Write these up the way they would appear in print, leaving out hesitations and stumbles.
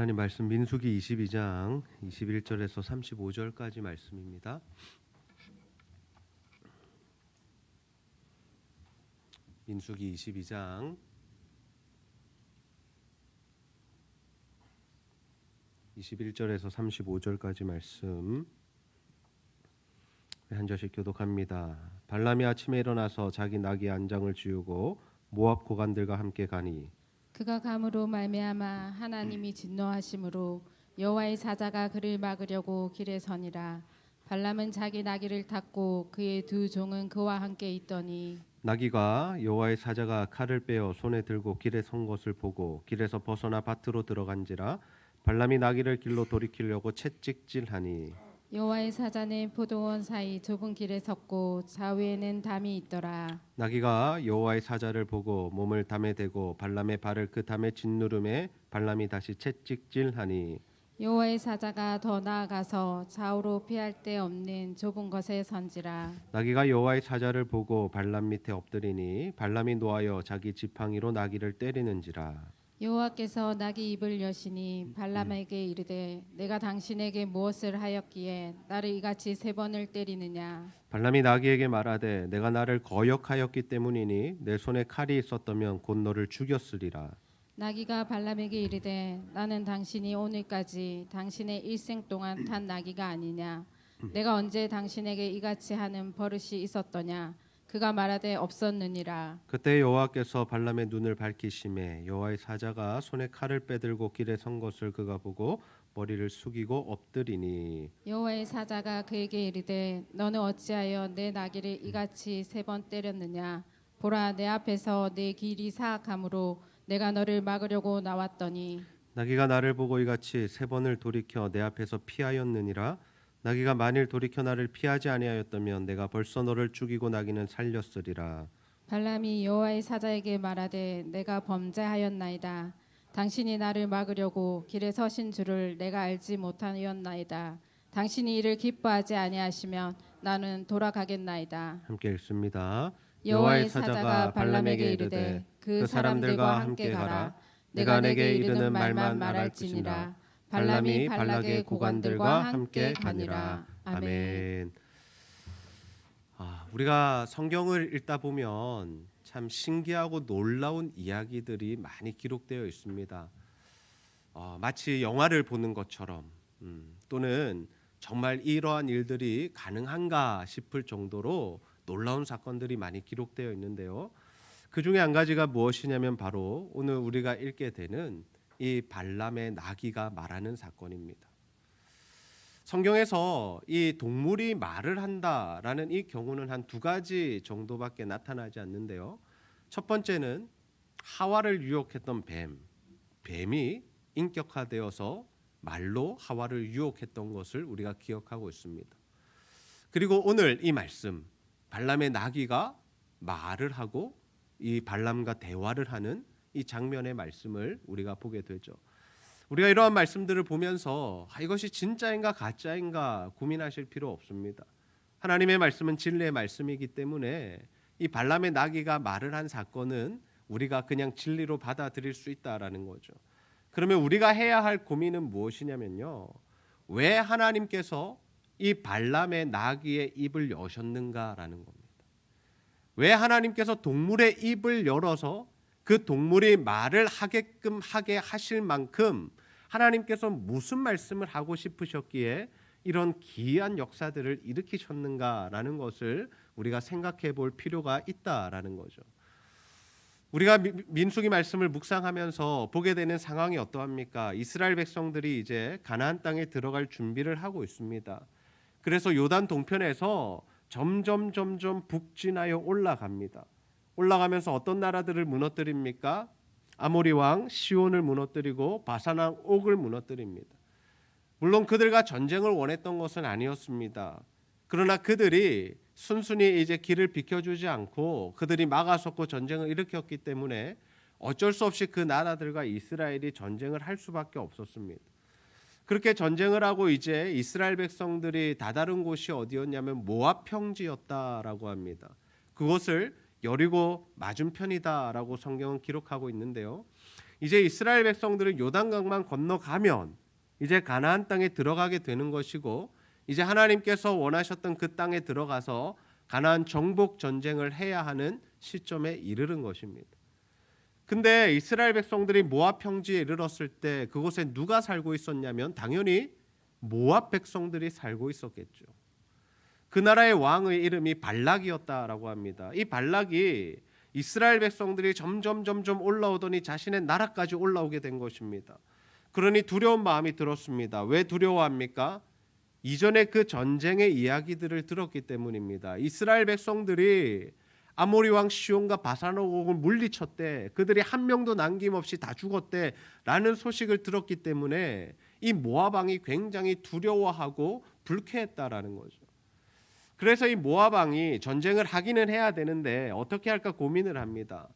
하나님 말씀 민수기 22장 21절에서 35절까지 말씀입니다. 민수기 22장 21절에서 35절까지 말씀 한 절씩 교독합니다. 발람이 아침에 일어나서 자기 나귀 안장을 지우고 모압 고관들과 함께 가니 그가 감으로 말미암아 하나님이 진노하심으로 여호와의 사자가 그를 막으려고 길에 서니라. 발람은 자기 나귀를 탔고 그의 두 종은 그와 함께 있더니 나귀가 여호와의 사자가 칼을 빼어 손에 들고 길에 선 것을 보고 길에서 벗어나 밭으로 들어간지라. 발람이 나귀를 길로 돌이키려고 채찍질하니 여호와의 사자는 포도원 사이 좁은 길에 섰고 좌우에는 담이 있더라. 나귀가 여호와의 사자를 보고 몸을 담에 대고 발람의 발을 그 담에 짓누름에 발람이 다시 채찍질하니 여호와의 사자가 더 나아가서 좌우로 피할 데 없는 좁은 것에 선지라. 나귀가 여호와의 사자를 보고 발람 밑에 엎드리니 발람이 노하여 자기 지팡이로 나귀를 때리는지라. 여호와께서 나귀 입을 여시니 발람에게 이르되 내가 당신에게 무엇을 하였기에 나를 이같이 세 번을 때리느냐. 발람이 나귀에게 말하되 내가 나를 거역하였기 때문이니 내 손에 칼이 있었다면 곧 너를 죽였으리라. 나귀가 발람에게 이르되 나는 당신이 오늘까지 당신의 일생 동안 탄 나귀가 아니냐. 내가 언제 당신에게 이같이 하는 버릇이 있었더냐. 그가 말하되 없었느니라. 그때 여호와께서 발람의 눈을 밝히심에 여호와의 사자가 손에 칼을 빼들고 길에 선 것을 그가 보고 머리를 숙이고 엎드리니 여호와의 사자가 그에게 이르되 너는 어찌하여 내 나귀를 이같이 세 번 때렸느냐. 보라 내 앞에서 내 길이 사악함으로 내가 너를 막으려고 나왔더니 나귀가 나를 보고 이같이 세 번을 돌이켜 내 앞에서 피하였느니라. 나귀가 만일 돌이켜 나를 피하지 아니하였다면 내가 벌써 너를 죽이고 나귀는 살렸으리라. 발람이 여호와의 사자에게 말하되 내가 범죄하였나이다. 당신이 나를 막으려고 길에 서신 줄을 내가 알지 못하였나이다. 당신이 이를 기뻐하지 아니하시면 나는 돌아가겠나이다. 함께 읽습니다. 여호와의 사자가 발람에게 이르되 그 사람들과 함께 가라. 내가 내게 이르는 말만 말할지니라. 발람이 발락의 고관들과 함께 가니라. 아멘. 우리가 성경을 읽다 보면 참 신기하고 놀라운 이야기들이 많이 기록되어 있습니다. 마치 영화를 보는 것처럼 또는 정말 이러한 일들이 가능한가 싶을 정도로 놀라운 사건들이 많이 기록되어 있는데요. 그 중에 한 가지가 무엇이냐면 바로 오늘 우리가 읽게 되는 이 발람의 나귀가 말하는 사건입니다. 성경에서 이 동물이 말을 한다라는 이 경우는 한 두 가지 정도밖에 나타나지 않는데요. 첫 번째는 하와를 유혹했던 뱀이 인격화되어서 말로 하와를 유혹했던 것을 우리가 기억하고 있습니다. 그리고 오늘 이 말씀 발람의 나귀가 말을 하고 이 발람과 대화를 하는 이 장면의 말씀을 우리가 보게 되죠. 우리가 이러한 말씀들을 보면서 이것이 진짜인가 가짜인가 고민하실 필요 없습니다. 하나님의 말씀은 진리의 말씀이기 때문에 이 발람의 나귀가 말을 한 사건은 우리가 그냥 진리로 받아들일 수 있다라는 거죠. 그러면 우리가 해야 할 고민은 무엇이냐면요. 왜 하나님께서 이 발람의 나귀의 입을 여셨는가라는 겁니다. 왜 하나님께서 동물의 입을 열어서 그 동물이 말을 하게끔 하게 하실 만큼 하나님께서 무슨 말씀을 하고 싶으셨기에 이런 기이한 역사들을 일으키셨는가라는 것을 우리가 생각해 볼 필요가 있다라는 거죠. 우리가 민수기 말씀을 묵상하면서 보게 되는 상황이 어떠합니까? 이스라엘 백성들이 이제 가나안 땅에 들어갈 준비를 하고 있습니다. 그래서 요단 동편에서 점점 북진하여 올라갑니다. 올라가면서 어떤 나라들을 무너뜨립니까? 아모리 왕 시온을 무너뜨리고 바산 왕 옥을 무너뜨립니다. 물론 그들과 전쟁을 원했던 것은 아니었습니다. 그러나 그들이 순순히 이제 길을 비켜주지 않고 그들이 막아섰고 전쟁을 일으켰기 때문에 어쩔 수 없이 그 나라들과 이스라엘이 전쟁을 할 수밖에 없었습니다. 그렇게 전쟁을 하고 이제 이스라엘 백성들이 다다른 곳이 어디였냐면 모압 평지였다라고 합니다. 그것을 여리고 맞은편이다라고 성경은 기록하고 있는데요. 이제 이스라엘 백성들은 요단강만 건너가면 이제 가나안 땅에 들어가게 되는 것이고, 이제 하나님께서 원하셨던 그 땅에 들어가서 가나안 정복 전쟁을 해야 하는 시점에 이르는 것입니다. 근데 이스라엘 백성들이 모압 평지에 이르렀을 때 그곳에 누가 살고 있었냐면 당연히 모압 백성들이 살고 있었겠죠. 그 나라의 왕의 이름이 발락이었다라고 합니다. 이 발락이 이스라엘 백성들이 점점 올라오더니 자신의 나라까지 올라오게 된 것입니다. 그러니 두려운 마음이 들었습니다. 왜 두려워합니까? 이전에 그 전쟁의 이야기들을 들었기 때문입니다. 이스라엘 백성들이 아모리 왕 시온과 바산왕을 물리쳤대. 그들이 한 명도 남김없이 다 죽었대라는 소식을 들었기 때문에 이 모압 왕이 굉장히 두려워하고 불쾌했다라는 거죠. 그래서 이 모압 왕이 전쟁을 하기는 해야 되는데 어떻게 할까 고민을 합니다.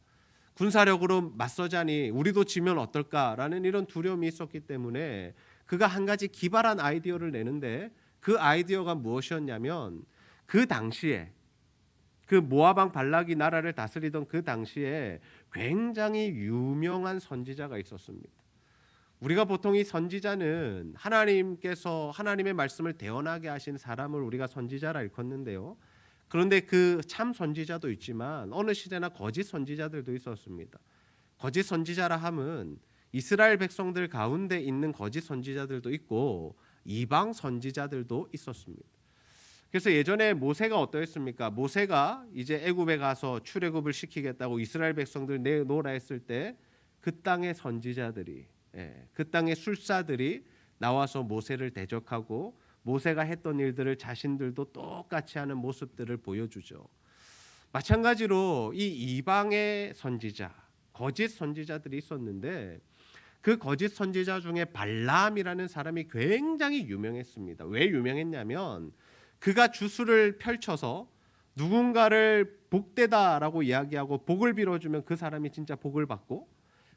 군사력으로 맞서자니 우리도 지면 어떨까라는 이런 두려움이 있었기 때문에 그가 한 가지 기발한 아이디어를 내는데, 그 아이디어가 무엇이었냐면, 그 당시에 그 모압 왕 발락이 나라를 다스리던 그 당시에 굉장히 유명한 선지자가 있었습니다. 우리가 보통 이 선지자는 하나님께서 하나님의 말씀을 대언하게 하신 사람을 우리가 선지자라 일컫는데요. 그런데 그 참 선지자도 있지만 어느 시대나 거짓 선지자들도 있었습니다. 거짓 선지자라 함은 이스라엘 백성들 가운데 있는 거짓 선지자들도 있고 이방 선지자들도 있었습니다. 그래서 예전에 모세가 어떠했습니까? 모세가 이제 애굽에 가서 출애굽을 시키겠다고 이스라엘 백성들 내놓으라 했을 때 그 땅의 선지자들이, 그 땅의 술사들이 나와서 모세를 대적하고 모세가 했던 일들을 자신들도 똑같이 하는 모습들을 보여주죠. 마찬가지로 이 이방의 선지자, 거짓 선지자들이 있었는데 그 거짓 선지자 중에 발람이라는 사람이 굉장히 유명했습니다. 왜 유명했냐면 그가 주술을 펼쳐서 누군가를 복되다라고 이야기하고 복을 빌어주면 그 사람이 진짜 복을 받고,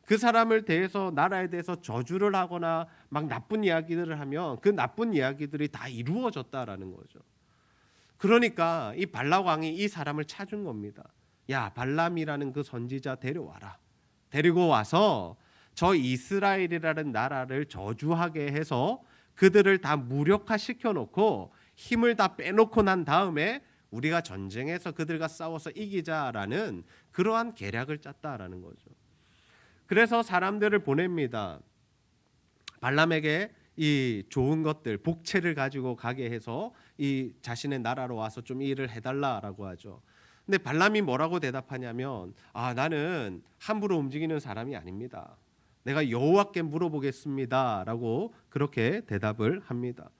그 사람을 대해서 나라에 대해서 저주를 하거나 막 나쁜 이야기들을 하면 그 나쁜 이야기들이 다 이루어졌다라는 거죠. 그러니까 이 발락 왕이 이 사람을 찾은 겁니다. 야, 발람이라는 그 선지자 데려와라. 데리고 와서 저 이스라엘이라는 나라를 저주하게 해서 그들을 다 무력화시켜 놓고 힘을 다 빼놓고 난 다음에 우리가 전쟁에서 그들과 싸워서 이기자라는 그러한 계략을 짰다라는 거죠. 그래서 사람들을 보냅니다. 발람에게 이 좋은 것들, 복채를 가지고 가게 해서 이 자신의 나라로 와서 좀 일을 해달라라고 하죠. 근데 발람이 뭐라고 대답하냐면, 나는 함부로 움직이는 사람이 아닙니다. 내가 여호와께 물어보겠습니다라고 그렇게 대답을 합니다.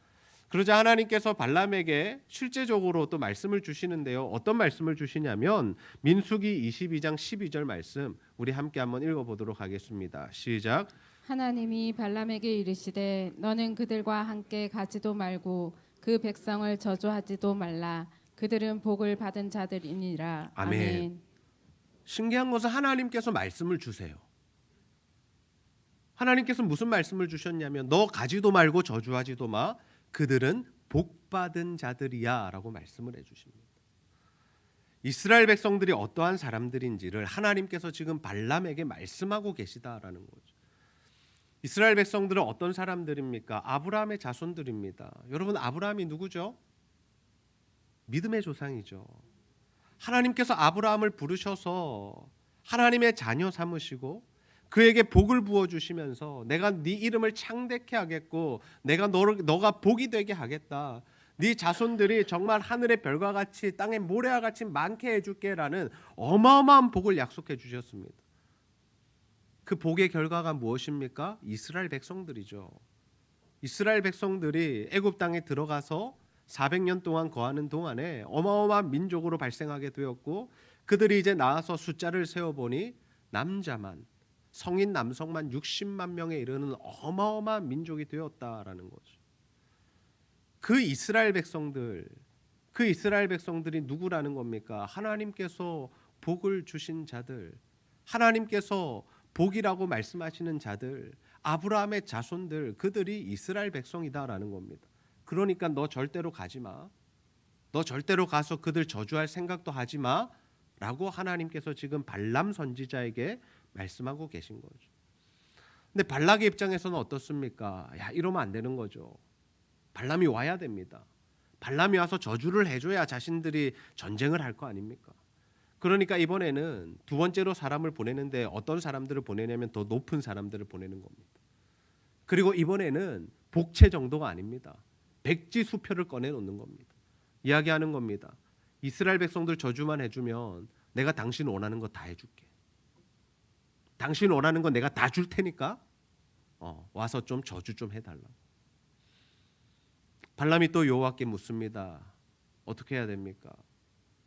그러자 하나님께서 발람에게 실제적으로 또 말씀을 주시는데요. 어떤 말씀을 주시냐면 민수기 22장 12절 말씀, 우리 함께 한번 읽어보도록 하겠습니다. 시작. 하나님이 발람에게 이르시되 너는 그들과 함께 가지도 말고 그 백성을 저주하지도 말라. 그들은 복을 받은 자들이니라. 아멘. 신기한 것은 하나님께서 말씀을 주세요. 하나님께서 무슨 말씀을 주셨냐면 너 가지도 말고 저주하지도 마. 그들은 복받은 자들이야 라고 말씀을 해주십니다. 이스라엘 백성들이 어떠한 사람들인지를 하나님께서 지금 발람에게 말씀하고 계시다라는 거죠. 이스라엘 백성들은 어떤 사람들입니까? 아브라함의 자손들입니다. 여러분, 아브라함이 누구죠? 믿음의 조상이죠. 하나님께서 아브라함을 부르셔서 하나님의 자녀 삼으시고 그에게 복을 부어주시면서 내가 네 이름을 창대케 하겠고 내가 너가 복이 되게 하겠다. 네 자손들이 정말 하늘의 별과 같이 땅의 모래와 같이 많게 해줄게라는 어마어마한 복을 약속해 주셨습니다. 그 복의 결과가 무엇입니까? 이스라엘 백성들이죠. 이스라엘 백성들이 애굽 땅에 들어가서 400년 동안 거하는 동안에 어마어마한 민족으로 발생하게 되었고, 그들이 이제 나와서 숫자를 세어보니 남자만, 성인 남성만 60만 명에 이르는 어마어마한 민족이 되었다라는 거죠. 그 이스라엘 백성들이 누구라는 겁니까? 하나님께서 복을 주신 자들, 하나님께서 복이라고 말씀하시는 자들, 아브라함의 자손들, 그들이 이스라엘 백성이다라는 겁니다. 그러니까 너 절대로 가지 마. 너 절대로 가서 그들 저주할 생각도 하지 마 라고 하나님께서 지금 발람 선지자에게 말씀하고 계신 거죠. 근데 발락의 입장에서는 어떻습니까? 야, 이러면 안 되는 거죠. 발람이 와야 됩니다. 발람이 와서 저주를 해줘야 자신들이 전쟁을 할 거 아닙니까? 그러니까 이번에는 두 번째로 사람을 보내는데 어떤 사람들을 보내냐면 더 높은 사람들을 보내는 겁니다. 그리고 이번에는 복채 정도가 아닙니다. 백지 수표를 꺼내놓는 겁니다. 이야기하는 겁니다. 이스라엘 백성들 저주만 해주면 내가 당신 원하는 거 다 해줄게. 당신 원하는 거 내가 다 줄 테니까 와서 좀 저주 좀 해달라고. 발람이 또 여호와께 묻습니다. 어떻게 해야 됩니까?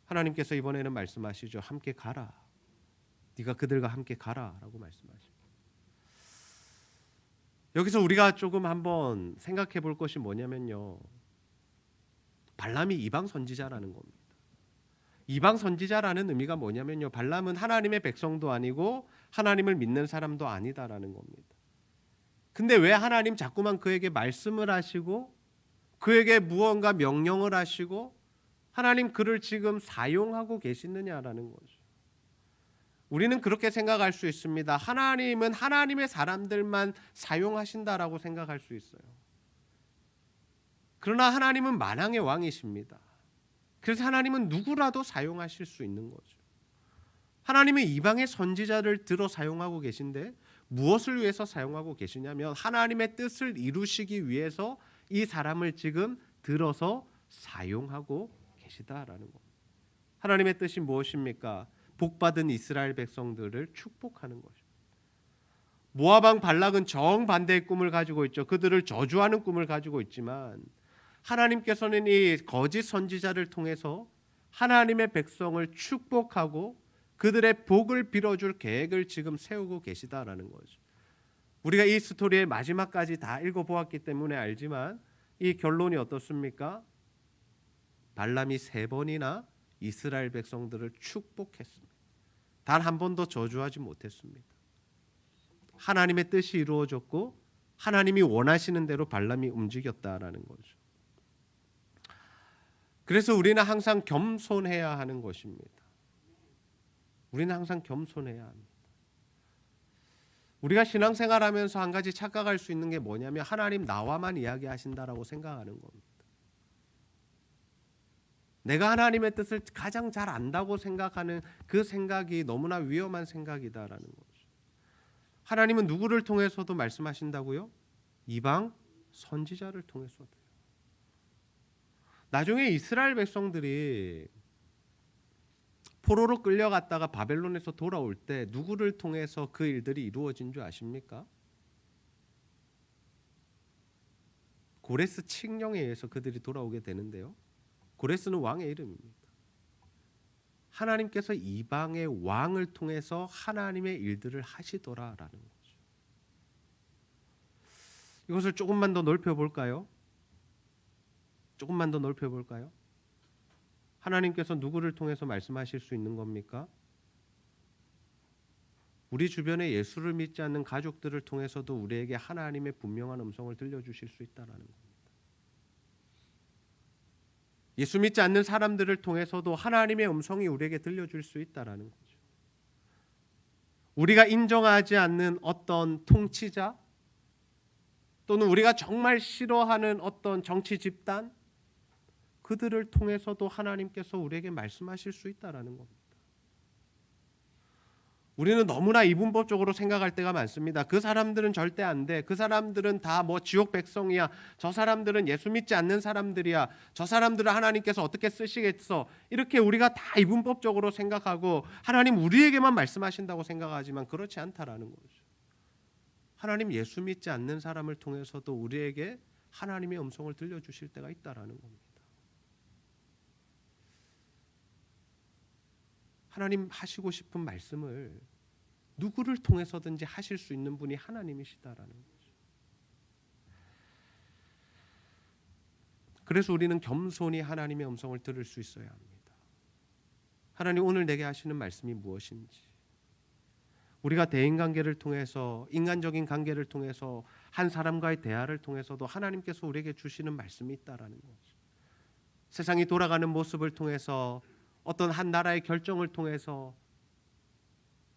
하나님께서 이번에는 말씀하시죠. 함께 가라. 네가 그들과 함께 가라라고 말씀하십니다. 여기서 우리가 조금 한번 생각해 볼 것이 뭐냐면요. 발람이 이방 선지자라는 겁니다. 이방 선지자라는 의미가 뭐냐면요. 발람은 하나님의 백성도 아니고 하나님을 믿는 사람도 아니다라는 겁니다. 근데 왜 하나님 자꾸만 그에게 말씀을 하시고 그에게 무언가 명령을 하시고 하나님 그를 지금 사용하고 계시느냐라는 거죠. 우리는 그렇게 생각할 수 있습니다. 하나님은 하나님의 사람들만 사용하신다라고 생각할 수 있어요. 그러나 하나님은 만왕의 왕이십니다. 그래서 하나님은 누구라도 사용하실 수 있는 거죠. 하나님은 이방의 선지자를 들어 사용하고 계신데 무엇을 위해서 사용하고 계시냐면 하나님의 뜻을 이루시기 위해서 이 사람을 지금 들어서 사용하고 계시다라는 겁니다. 하나님의 뜻이 무엇입니까? 복받은 이스라엘 백성들을 축복하는 것입니다. 모압 왕 발락은 정반대의 꿈을 가지고 있죠. 그들을 저주하는 꿈을 가지고 있지만 하나님께서는 이 거짓 선지자를 통해서 하나님의 백성을 축복하고 그들의 복을 빌어줄 계획을 지금 세우고 계시다라는 거죠. 우리가 이 스토리의 마지막까지 다 읽어보았기 때문에 알지만 이 결론이 어떻습니까? 발람이 3번이나 이스라엘 백성들을 축복했습니다. 단 한 번도 저주하지 못했습니다. 하나님의 뜻이 이루어졌고 하나님이 원하시는 대로 발람이 움직였다라는 거죠. 그래서 우리는 항상 겸손해야 하는 것입니다. 우리는 항상 겸손해야 합니다. 우리가 신앙생활하면서 한 가지 착각할 수 있는 게 뭐냐면 하나님 나와만 이야기하신다라고 생각하는 겁니다. 내가 하나님의 뜻을 가장 잘 안다고 생각하는 그 생각이 너무나 위험한 생각이다라는 거죠. 하나님은 누구를 통해서도 말씀하신다고요? 이방 선지자를 통해서도요. 나중에 이스라엘 백성들이 포로로 끌려갔다가 바벨론에서 돌아올 때 누구를 통해서 그 일들이 이루어진 줄 아십니까? 고레스 칙령에 의해서 그들이 돌아오게 되는데요. 고레스는 왕의 이름입니다. 하나님께서 이방의 왕을 통해서 하나님의 일들을 하시더라라는 거죠. 이것을 조금만 더 넓혀볼까요? 조금만 더 넓혀볼까요? 하나님께서 누구를 통해서 말씀하실 수 있는 겁니까? 우리 주변에 예수를 믿지 않는 가족들을 통해서도 우리에게 하나님의 분명한 음성을 들려주실 수 있다는 겁니다. 예수 믿지 않는 사람들을 통해서도 하나님의 음성이 우리에게 들려줄 수 있다는 거죠. 우리가 인정하지 않는 어떤 통치자 또는 우리가 정말 싫어하는 어떤 정치 집단 그들을 통해서도 하나님께서 우리에게 말씀하실 수 있다는 겁니다. 우리는 너무나 이분법적으로 생각할 때가 많습니다. 그 사람들은 절대 안 돼. 그 사람들은 다 뭐 지옥 백성이야. 저 사람들은 예수 믿지 않는 사람들이야. 저 사람들을 하나님께서 어떻게 쓰시겠어. 이렇게 우리가 다 이분법적으로 생각하고 하나님 우리에게만 말씀하신다고 생각하지만 그렇지 않다라는 거죠. 하나님 예수 믿지 않는 사람을 통해서도 우리에게 하나님의 음성을 들려주실 때가 있다라는 겁니다. 하나님 하시고 싶은 말씀을 누구를 통해서든지 하실 수 있는 분이 하나님이시다라는 거죠. 그래서 우리는 겸손히 하나님의 음성을 들을 수 있어야 합니다. 하나님 오늘 내게 하시는 말씀이 무엇인지, 우리가 대인관계를 통해서 인간적인 관계를 통해서 한 사람과의 대화를 통해서도 하나님께서 우리에게 주시는 말씀이 있다라는 거죠. 세상이 돌아가는 모습을 통해서 어떤 한 나라의 결정을 통해서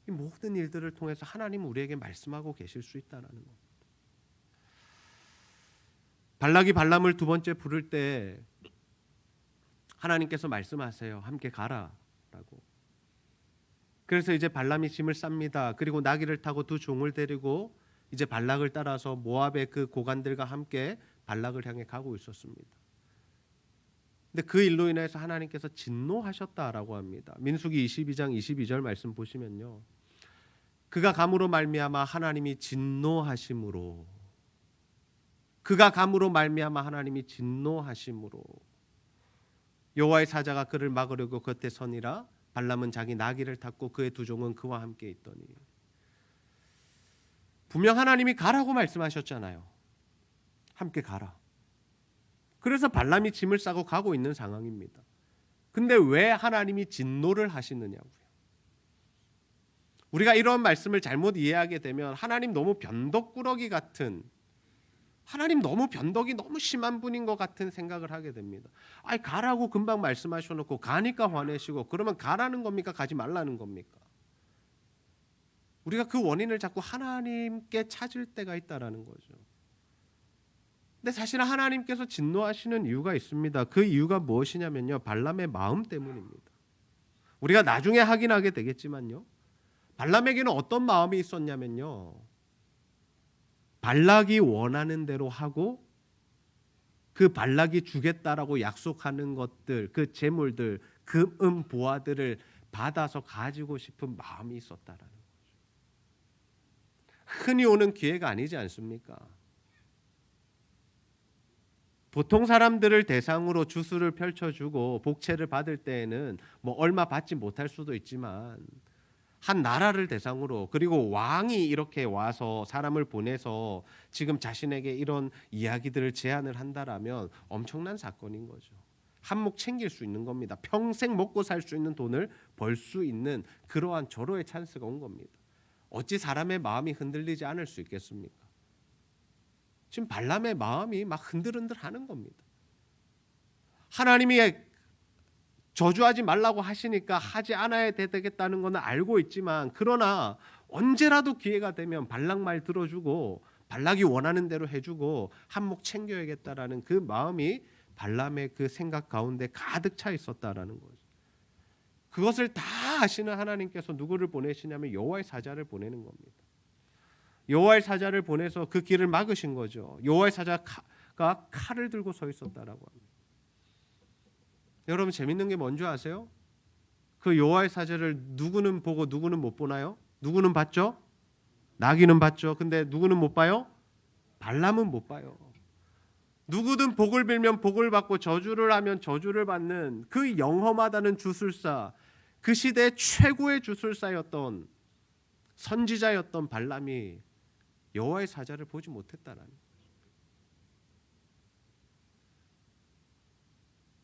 이 모든 일들을 통해서 하나님은 우리에게 말씀하고 계실 수 있다라는 것. 발락이 발람을 두 번째 부를 때 하나님께서 말씀하세요. 함께 가라라고. 그래서 이제 발람이 짐을 쌉니다. 그리고 나귀를 타고 두 종을 데리고 이제 발락을 따라서 모압의 그 고관들과 함께 발락을 향해 가고 있었습니다. 근데 그 일로 인해서 하나님께서 진노하셨다라고 합니다. 민수기 22장 22절 말씀 보시면요. 그가 감으로 말미암아 하나님이 진노하심으로, 그가 감으로 말미암아 하나님이 진노하심으로 여호와의 사자가 그를 막으려고 겉에 서니라. 발람은 자기 나귀를 탔고 그의 두 종은 그와 함께 있더니. 분명 하나님이 가라고 말씀하셨잖아요. 함께 가라. 그래서 발람이 짐을 싸고 가고 있는 상황입니다. 근데 왜 하나님이 진노를 하시느냐고요. 우리가 이런 말씀을 잘못 이해하게 되면 하나님 너무 변덕꾸러기 같은, 하나님 너무 변덕이 너무 심한 분인 것 같은 생각을 하게 됩니다. 아니 가라고 금방 말씀하셔놓고 가니까 화내시고, 그러면 가라는 겁니까? 가지 말라는 겁니까? 우리가 그 원인을 자꾸 하나님께 찾을 때가 있다라는 거죠. 근데 사실은 하나님께서 진노하시는 이유가 있습니다. 그 이유가 무엇이냐면요, 발람의 마음 때문입니다. 우리가 나중에 확인하게 되겠지만요, 발람에게는 어떤 마음이 있었냐면요, 발락이 원하는 대로 하고 그 발락이 주겠다라고 약속하는 것들, 그 재물들, 금은 보화들을 받아서 가지고 싶은 마음이 있었다라는 거죠. 흔히 오는 기회가 아니지 않습니까? 보통 사람들을 대상으로 주술을 펼쳐주고 복채를 받을 때에는 뭐 얼마 받지 못할 수도 있지만, 한 나라를 대상으로, 그리고 왕이 이렇게 와서 사람을 보내서 지금 자신에게 이런 이야기들을 제안을 한다라면 엄청난 사건인 거죠. 한몫 챙길 수 있는 겁니다. 평생 먹고 살 수 있는 돈을 벌 수 있는 그러한 절호의 찬스가 온 겁니다. 어찌 사람의 마음이 흔들리지 않을 수 있겠습니까? 지금 발람의 마음이 막 흔들흔들 하는 겁니다. 하나님이 저주하지 말라고 하시니까 하지 않아야 되겠다는 것은 알고 있지만, 그러나 언제라도 기회가 되면 발락 말 들어주고 발락이 원하는 대로 해주고 한몫 챙겨야겠다라는 그 마음이 발람의 그 생각 가운데 가득 차 있었다라는 거죠. 그것을 다 아시는 하나님께서 누구를 보내시냐면 여호와의 사자를 보내는 겁니다. 여호와의 사자를 보내서 그 길을 막으신 거죠. 여호와의 사자가 칼을 들고 서 있었다라고 합니다. 여러분 재밌는 게 뭔지 아세요? 그 여호와의 사자를 누구는 보고 누구는 못 보나요? 누구는 봤죠? 나귀는 봤죠. 근데 누구는 못 봐요? 발람은 못 봐요. 누구든 복을 빌면 복을 받고 저주를 하면 저주를 받는 그 영험하다는 주술사, 그 시대의 최고의 주술사였던 선지자였던 발람이 여호와의 사자를 보지 못했다라는 거예요.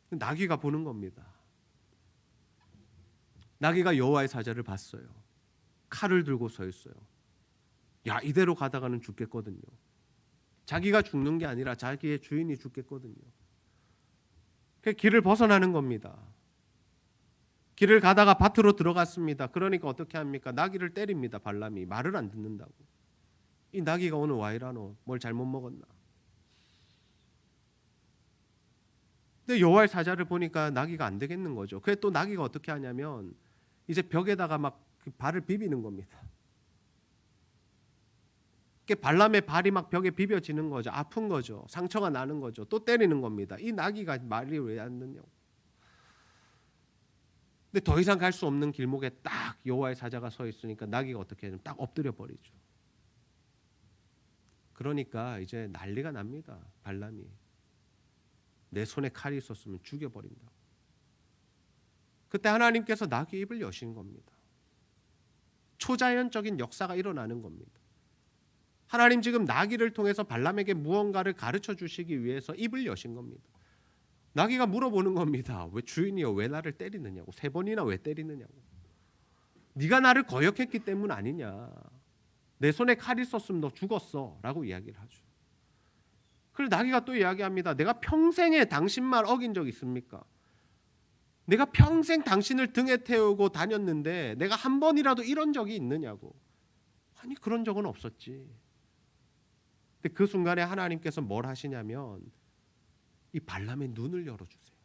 나귀가 보는 겁니다. 나귀가 여호와의 사자를 봤어요. 칼을 들고 서 있어요. 야, 이대로 가다가는 죽겠거든요. 자기가 죽는 게 아니라 자기의 주인이 죽겠거든요. 그 길을 벗어나는 겁니다. 길을 가다가 밭으로 들어갔습니다. 그러니까 어떻게 합니까? 나귀를 때립니다. 발람이 말을 안 듣는다고. 이 나귀가 오늘 와 이라노? 뭘 잘못 먹었나? 근데 여호와의 사자를 보니까 나귀가 안 되겠는 거죠. 그래 또 나귀가 어떻게 하냐면 이제 벽에다가 막 발을 비비는 겁니다. 발람의 발이 막 벽에 비벼지는 거죠. 아픈 거죠. 상처가 나는 거죠. 또 때리는 겁니다. 이 나귀가 말이 왜 안 듣냐고. 근데 더 이상 갈 수 없는 길목에 딱 여호와의 사자가 서 있으니까 나귀가 어떻게 하냐면 딱 엎드려 버리죠. 그러니까 이제 난리가 납니다. 발람이. 내 손에 칼이 있었으면 죽여버린다. 그때 하나님께서 나귀의 입을 여신 겁니다. 초자연적인 역사가 일어나는 겁니다. 하나님 지금 나귀를 통해서 발람에게 무언가를 가르쳐 주시기 위해서 입을 여신 겁니다. 나귀가 물어보는 겁니다. 왜 주인이여 왜 나를 때리느냐고. 3번이나 왜 때리느냐고. 네가 나를 거역했기 때문 아니냐. 내 손에 칼이 있었으면 너 죽었어 라고 이야기를 하죠. 그리고 나귀가 또 이야기합니다. 내가 평생에 당신 말 어긴 적 있습니까? 내가 평생 당신을 등에 태우고 다녔는데 내가 한 번이라도 이런 적이 있느냐고. 아니 그런 적은 없었지. 근데 그 순간에 하나님께서 뭘 하시냐면 이 발람의 눈을 열어주세요.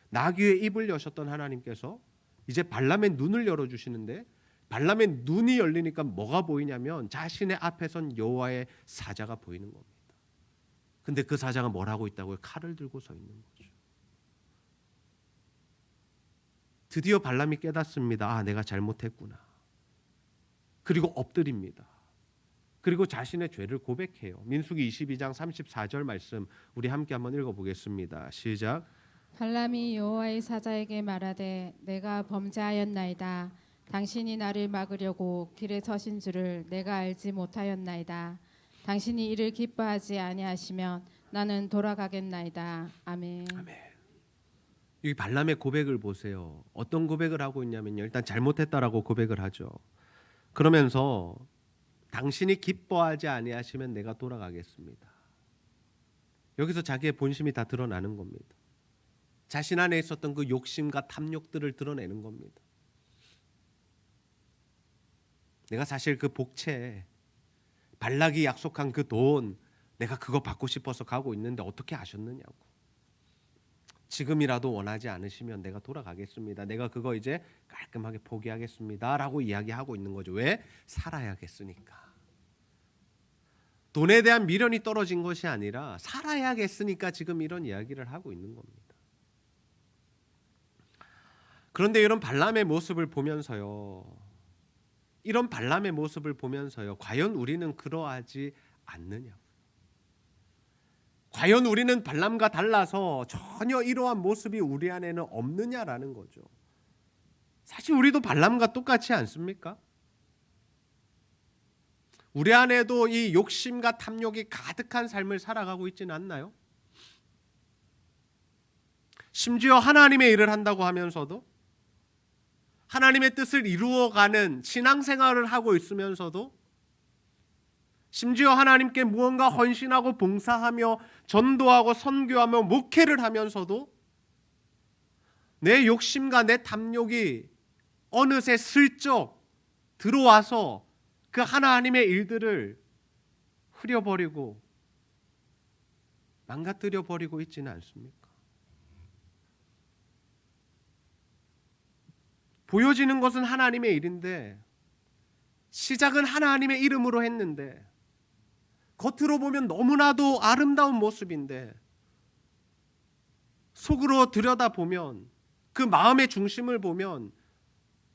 나귀의 입을 여셨던 하나님께서 이제 발람의 눈을 열어주시는데 발람의 눈이 열리니까 뭐가 보이냐면 자신의 앞에 선 여호와의 사자가 보이는 겁니다. 근데 그 사자가 뭘 하고 있다고요? 칼을 들고 서 있는 거죠. 드디어 발람이 깨닫습니다. 아, 내가 잘못했구나. 그리고 엎드립니다. 그리고 자신의 죄를 고백해요. 민수기 22장 34절 말씀 우리 함께 한번 읽어보겠습니다. 시작. 발람이 여호와의 사자에게 말하되 내가 범죄하였나이다. 당신이 나를 막으려고 길에 서신 줄을 내가 알지 못하였나이다. 당신이 이를 기뻐하지 아니하시면 나는 돌아가겠나이다. 아멘. 아멘. 이 발람의 고백을 보세요. 어떤 고백을 하고 있냐면요. 일단 잘못했다라고 고백을 하죠. 그러면서 당신이 기뻐하지 아니하시면 내가 돌아가겠습니다. 여기서 자기의 본심이 다 드러나는 겁니다. 자신 안에 있었던 그 욕심과 탐욕들을 드러내는 겁니다. 내가 사실 그 복채, 발락이 약속한 그 돈, 내가 그거 받고 싶어서 가고 있는데 어떻게 아셨느냐고. 지금이라도 원하지 않으시면 내가 돌아가겠습니다. 내가 그거 이제 깔끔하게 포기하겠습니다. 라고 이야기하고 있는 거죠. 왜? 살아야겠으니까. 돈에 대한 미련이 떨어진 것이 아니라 살아야겠으니까 지금 이런 이야기를 하고 있는 겁니다. 그런데 이런 발람의 모습을 보면서요. 이런 발람의 모습을 보면서요. 과연 우리는 그러하지 않느냐고. 과연 우리는 발람과 달라서 전혀 이러한 모습이 우리 안에는 없느냐라는 거죠. 사실 우리도 발람과 똑같지 않습니까? 우리 안에도 이 욕심과 탐욕이 가득한 삶을 살아가고 있지는 않나요? 심지어 하나님의 일을 한다고 하면서도 하나님의 뜻을 이루어가는 신앙생활을 하고 있으면서도 심지어 하나님께 무언가 헌신하고 봉사하며 전도하고 선교하며 목회를 하면서도 내 욕심과 내 탐욕이 어느새 슬쩍 들어와서 그 하나님의 일들을 흐려버리고 망가뜨려 버리고 있지는 않습니까? 보여지는 것은 하나님의 일인데 시작은 하나님의 이름으로 했는데 겉으로 보면 너무나도 아름다운 모습인데 속으로 들여다보면 그 마음의 중심을 보면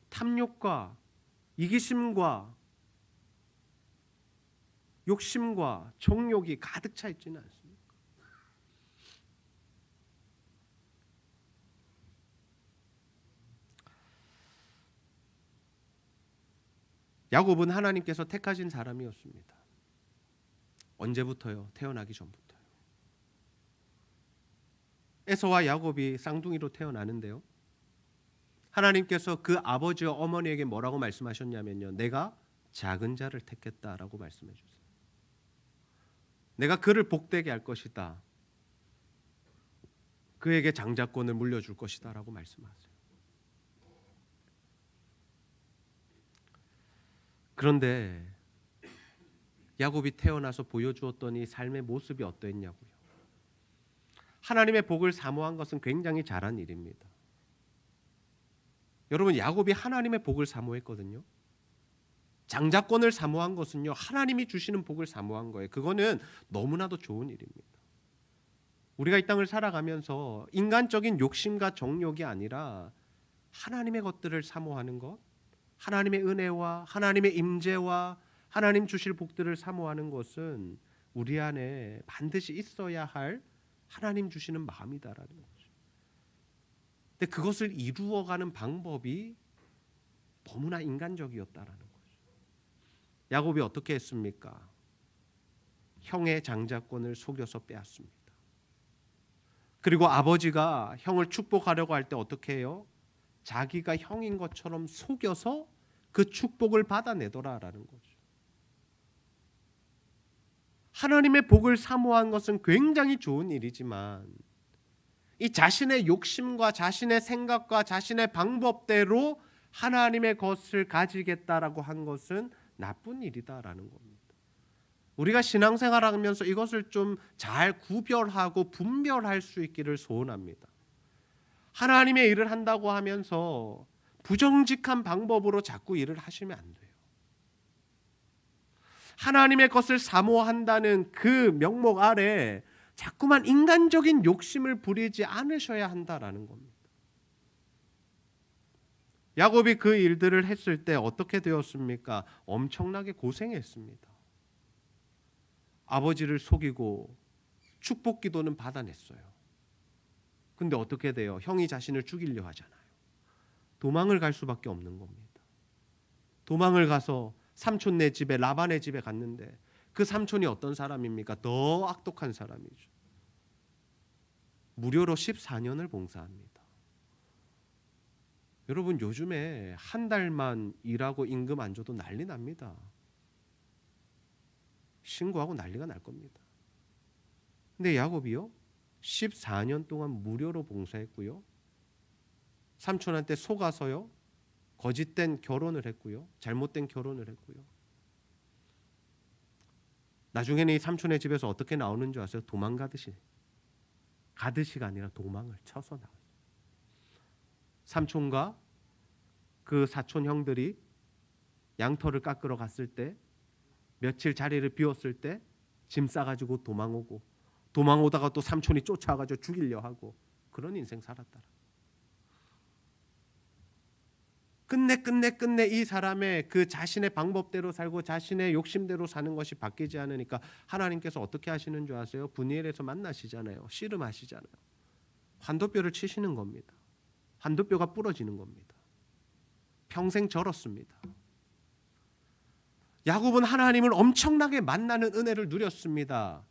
탐욕과 이기심과 욕심과 정욕이 가득 차 있지는 않습니다. 야곱은 하나님께서 택하신 사람이었습니다. 언제부터요? 태어나기 전부터요. 에서와 야곱이 쌍둥이로 태어나는데요. 하나님께서 그 아버지와 어머니에게 뭐라고 말씀하셨냐면요. 내가 작은 자를 택했다라고 말씀해 주세요. 내가 그를 복되게 할 것이다. 그에게 장자권을 물려줄 것이다 라고 말씀하세요. 그런데 야곱이 태어나서 보여주었던 이 삶의 모습이 어떠했냐고요. 하나님의 복을 사모한 것은 굉장히 잘한 일입니다. 여러분, 야곱이 하나님의 복을 사모했거든요. 장자권을 사모한 것은요, 하나님이 주시는 복을 사모한 거예요. 그거는 너무나도 좋은 일입니다. 우리가 이 땅을 살아가면서 인간적인 욕심과 정욕이 아니라 하나님의 것들을 사모하는 것, 하나님의 은혜와 하나님의 임재와 하나님 주실 복들을 사모하는 것은 우리 안에 반드시 있어야 할 하나님 주시는 마음이다라는 거죠. 근데 그것을 이루어가는 방법이 너무나 인간적이었다라는 거죠. 야곱이 어떻게 했습니까? 형의 장자권을 속여서 빼앗습니다. 그리고 아버지가 형을 축복하려고 할 때 어떻게 해요? 자기가 형인 것처럼 속여서 그 축복을 받아내더라라는 거죠. 하나님의 복을 사모한 것은 굉장히 좋은 일이지만 이 자신의 욕심과 자신의 생각과 자신의 방법대로 하나님의 것을 가지겠다라고 한 것은 나쁜 일이다라는 겁니다. 우리가 신앙생활하면서 이것을 좀 잘 구별하고 분별할 수 있기를 소원합니다. 하나님의 일을 한다고 하면서 부정직한 방법으로 자꾸 일을 하시면 안 돼요. 하나님의 것을 사모한다는 그 명목 아래 자꾸만 인간적인 욕심을 부리지 않으셔야 한다라는 겁니다. 야곱이 그 일들을 했을 때 어떻게 되었습니까? 엄청나게 고생했습니다. 아버지를 속이고 축복 기도는 받아냈어요. 근데 어떻게 돼요? 형이 자신을 죽이려 하잖아요. 도망을 갈 수밖에 없는 겁니다. 도망을 가서 삼촌네 집에, 라반의 집에 갔는데 그 삼촌이 어떤 사람입니까? 더 악독한 사람이죠. 무료로 14년을 봉사합니다. 여러분, 요즘에 한 달만 일하고 임금 안 줘도 난리 납니다. 신고하고 난리가 날 겁니다. 근데 야곱이요, 14년 동안 무료로 봉사했고요, 삼촌한테 속아서요 거짓된 결혼을 했고요, 잘못된 결혼을 했고요. 나중에는 이 삼촌의 집에서 어떻게 나오는 줄 아세요? 도망가듯이, 가듯이가 아니라 도망을 쳐서 나왔어요. 삼촌과 그 사촌 형들이 양털을 깎으러 갔을 때, 며칠 자리를 비웠을 때 짐 싸가지고 도망오다가 또 삼촌이 쫓아와가지고 죽이려 하고, 그런 인생 살았더라. 끝내 이 사람의 그 자신의 방법대로 살고 자신의 욕심대로 사는 것이 바뀌지 않으니까 하나님께서 어떻게 하시는 줄 아세요? 분이엘에서 만나시잖아요. 씨름하시잖아요. 환도뼈를 치시는 겁니다. 환도뼈가 부러지는 겁니다. 평생 절었습니다. 야곱은 하나님을 엄청나게 만나는 은혜를 누렸습니다.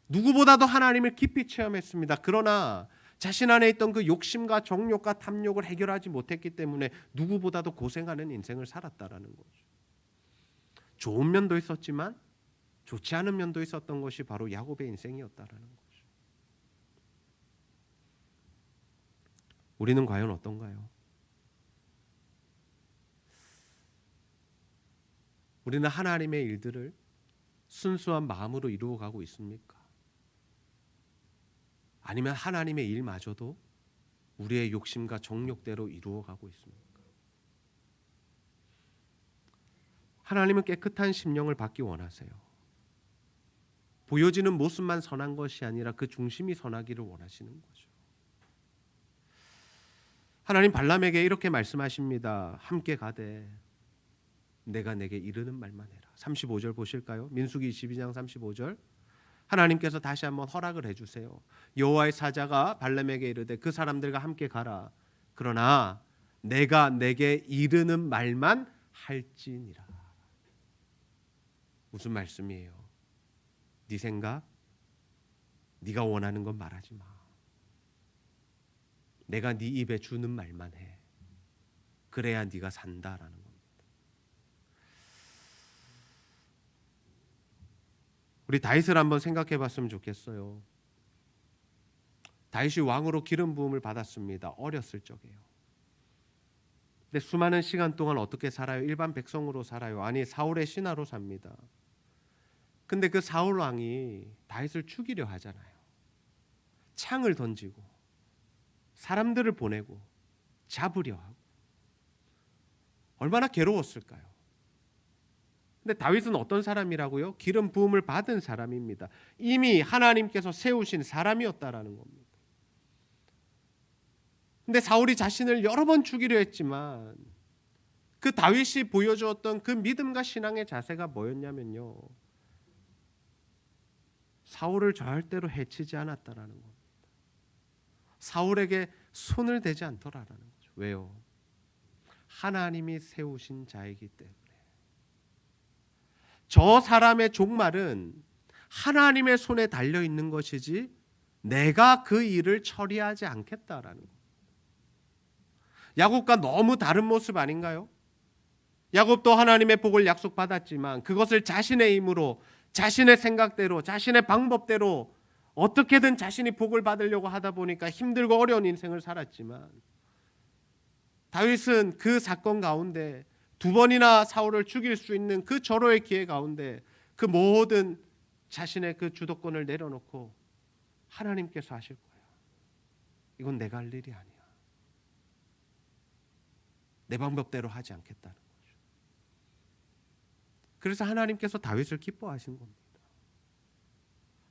누구보다도 하나님을 깊이 체험했습니다. 그러나 자신 안에 있던 그 욕심과 정욕과 탐욕을 해결하지 못했기 때문에 누구보다도 고생하는 인생을 살았다라는 거죠. 좋은 면도 있었지만 좋지 않은 면도 있었던 것이 바로 야곱의 인생이었다라는 거죠. 우리는 과연 어떤가요? 우리는 하나님의 일들을 순수한 마음으로 이루어가고 있습니까? 아니면 하나님의 일마저도 우리의 욕심과 정욕대로 이루어가고 있습니까? 하나님은 깨끗한 심령을 받기 원하세요. 보여지는 모습만 선한 것이 아니라 그 중심이 선하기를 원하시는 거죠. 하나님 발람에게 이렇게 말씀하십니다. 함께 가되 내가 내게 이르는 말만 해라. 35절 보실까요? 민수기 22장 35절. 하나님께서 다시 한번 허락을 해주세요. 여호와의 사자가 발람에게 이르되 그 사람들과 함께 가라. 그러나 내가 내게 이르는 말만 할지니라. 무슨 말씀이에요? 네 생각, 네가 원하는 건 말하지 마. 내가 네 입에 주는 말만 해. 그래야 네가 산다라는 겁니다. 우리 다윗을 한번 생각해 봤으면 좋겠어요. 다윗이 왕으로 기름 부음을 받았습니다. 어렸을 적이에요. 근데 수많은 시간 동안 어떻게 살아요? 일반 백성으로 살아요? 아니, 사울의 신하로 삽니다. 근데 그 사울 왕이 다윗을 죽이려 하잖아요. 창을 던지고 사람들을 보내고 잡으려 하고. 얼마나 괴로웠을까요? 근데 다윗은 어떤 사람이라고요? 기름 부음을 받은 사람입니다. 이미 하나님께서 세우신 사람이었다라는 겁니다. 근데 사울이 자신을 여러 번 죽이려 했지만 그 다윗이 보여주었던 그 믿음과 신앙의 자세가 뭐였냐면요, 사울을 절대로 해치지 않았다라는 겁니다. 사울에게 손을 대지 않더라라는 거죠. 왜요? 하나님이 세우신 자이기 때문에. 저 사람의 종말은 하나님의 손에 달려 있는 것이지 내가 그 일을 처리하지 않겠다라는 것. 야곱과 너무 다른 모습 아닌가요? 야곱도 하나님의 복을 약속받았지만 그것을 자신의 힘으로, 자신의 생각대로, 자신의 방법대로 어떻게든 자신이 복을 받으려고 하다 보니까 힘들고 어려운 인생을 살았지만 다윗은 그 사건 가운데 2번이나 사울을 죽일 수 있는 그 절호의 기회 가운데 그 모든 자신의 그 주도권을 내려놓고 하나님께서 하실 거야. 이건 내가 할 일이 아니야. 내 방법대로 하지 않겠다는 거죠. 그래서 하나님께서 다윗을 기뻐하신 겁니다.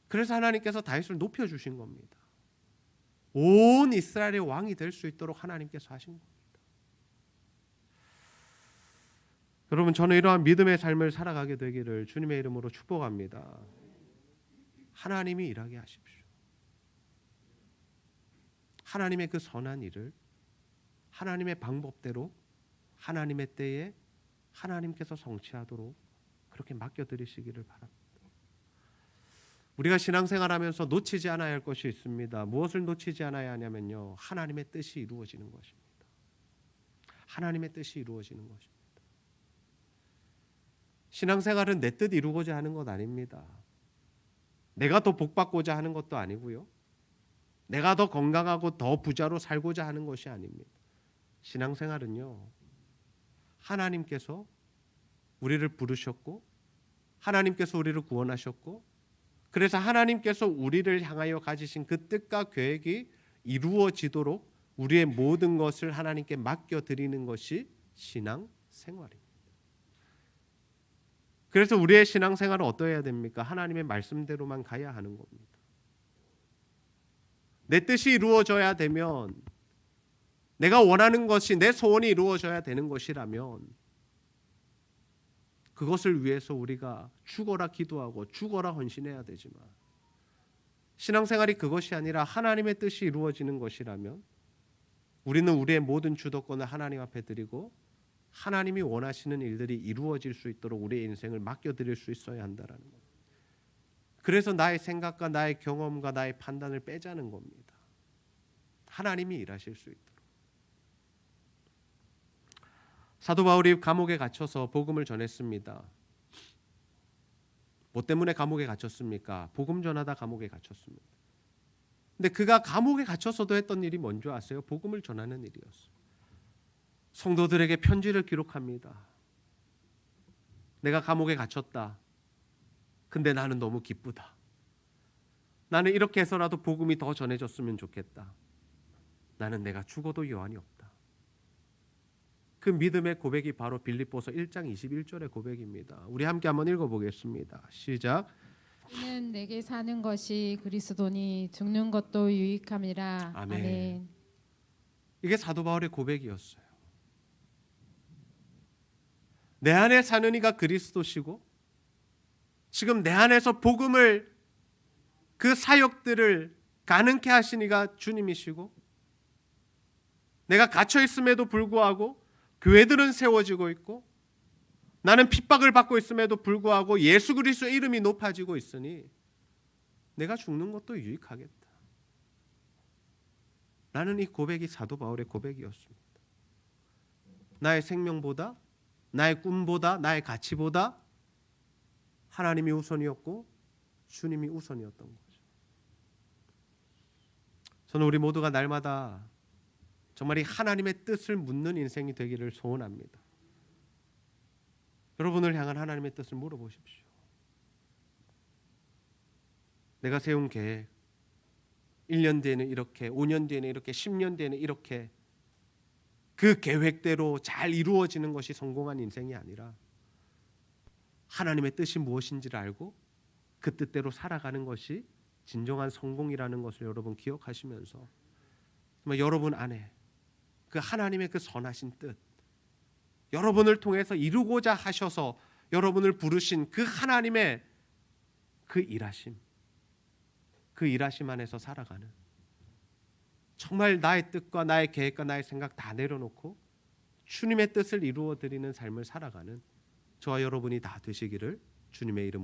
그래서 하나님께서 다윗을 높여주신 겁니다. 온 이스라엘의 왕이 될 수 있도록 하나님께서 하신 겁니다. 여러분, 저는 이러한 믿음의 삶을 살아가게 되기를 주님의 이름으로 축복합니다. 하나님이 일하게 하십시오. 하나님의 그 선한 일을 하나님의 방법대로 하나님의 때에 하나님께서 성취하도록 그렇게 맡겨드리시기를 바랍니다. 우리가 신앙생활하면서 놓치지 않아야 할 것이 있습니다. 무엇을 놓치지 않아야 하냐면요, 하나님의 뜻이 이루어지는 것입니다. 하나님의 뜻이 이루어지는 것입니다. 신앙생활은 내 뜻 이루고자 하는 것 아닙니다. 내가 더 복받고자 하는 것도 아니고요, 내가 더 건강하고 더 부자로 살고자 하는 것이 아닙니다. 신앙생활은요, 하나님께서 우리를 부르셨고 하나님께서 우리를 구원하셨고 그래서 하나님께서 우리를 향하여 가지신 그 뜻과 계획이 이루어지도록 우리의 모든 것을 하나님께 맡겨드리는 것이 신앙생활입니다. 그래서 우리의 신앙생활은 어떠해야 됩니까? 하나님의 말씀대로만 가야 하는 겁니다. 내 뜻이 이루어져야 되면, 내가 원하는 것이, 내 소원이 이루어져야 되는 것이라면 그것을 위해서 우리가 죽어라 기도하고 죽어라 헌신해야 되지만, 신앙생활이 그것이 아니라 하나님의 뜻이 이루어지는 것이라면 우리는 우리의 모든 주도권을 하나님 앞에 드리고 하나님이 원하시는 일들이 이루어질 수 있도록 우리의 인생을 맡겨드릴 수 있어야 한다는 겁니다. 그래서 나의 생각과 나의 경험과 나의 판단을 빼자는 겁니다. 하나님이 일하실 수 있도록. 사도 바울이 감옥에 갇혀서 복음을 전했습니다. 뭐 때문에 감옥에 갇혔습니까? 복음 전하다 감옥에 갇혔습니다. 근데 그가 감옥에 갇혀서도 했던 일이 뭔지 아세요? 복음을 전하는 일이었어요. 성도들에게 편지를 기록합니다. 내가 감옥에 갇혔다. 근데 나는 너무 기쁘다. 나는 이렇게 해서라도 복음이 더 전해졌으면 좋겠다. 나는 내가 죽어도 여한이 없다. 그 믿음의 고백이 바로 빌립보서 1장 21절의 고백입니다. 우리 함께 한번 읽어보겠습니다. 시작. 이는 내게 사는 것이 그리스도니 죽는 것도 유익함이라. 아멘. 아멘. 이게 사도 바울의 고백이었어요. 내 안에 사는 이가 그리스도시고 지금 내 안에서 복음을, 그 사역들을 가능케 하신 이가 주님이시고, 내가 갇혀 있음에도 불구하고 교회들은 세워지고 있고 나는 핍박을 받고 있음에도 불구하고 예수 그리스도의 이름이 높아지고 있으니 내가 죽는 것도 유익하겠다. 라는 이 고백이 사도 바울의 고백이었습니다. 나의 생명보다, 나의 꿈보다, 나의 가치보다 하나님이 우선이었고 주님이 우선이었던 거죠. 저는 우리 모두가 날마다 정말 이 하나님의 뜻을 묻는 인생이 되기를 소원합니다. 여러분을 향한 하나님의 뜻을 물어보십시오. 내가 세운 계획, 1년 뒤에는 이렇게, 5년 뒤에는 이렇게, 10년 뒤에는 이렇게, 그 계획대로 잘 이루어지는 것이 성공한 인생이 아니라 하나님의 뜻이 무엇인지를 알고 그 뜻대로 살아가는 것이 진정한 성공이라는 것을 여러분 기억하시면서 정말 여러분 안에 그 하나님의 그 선하신 뜻, 여러분을 통해서 이루고자 하셔서 여러분을 부르신 그 하나님의 그 일하심, 그 일하심 안에서 살아가는, 정말 나의 뜻과 나의 계획과 나의 생각 다 내려놓고 주님의 뜻을 이루어 드리는 삶을 살아가는 저와 여러분이 다 되시기를 주님의 이름으로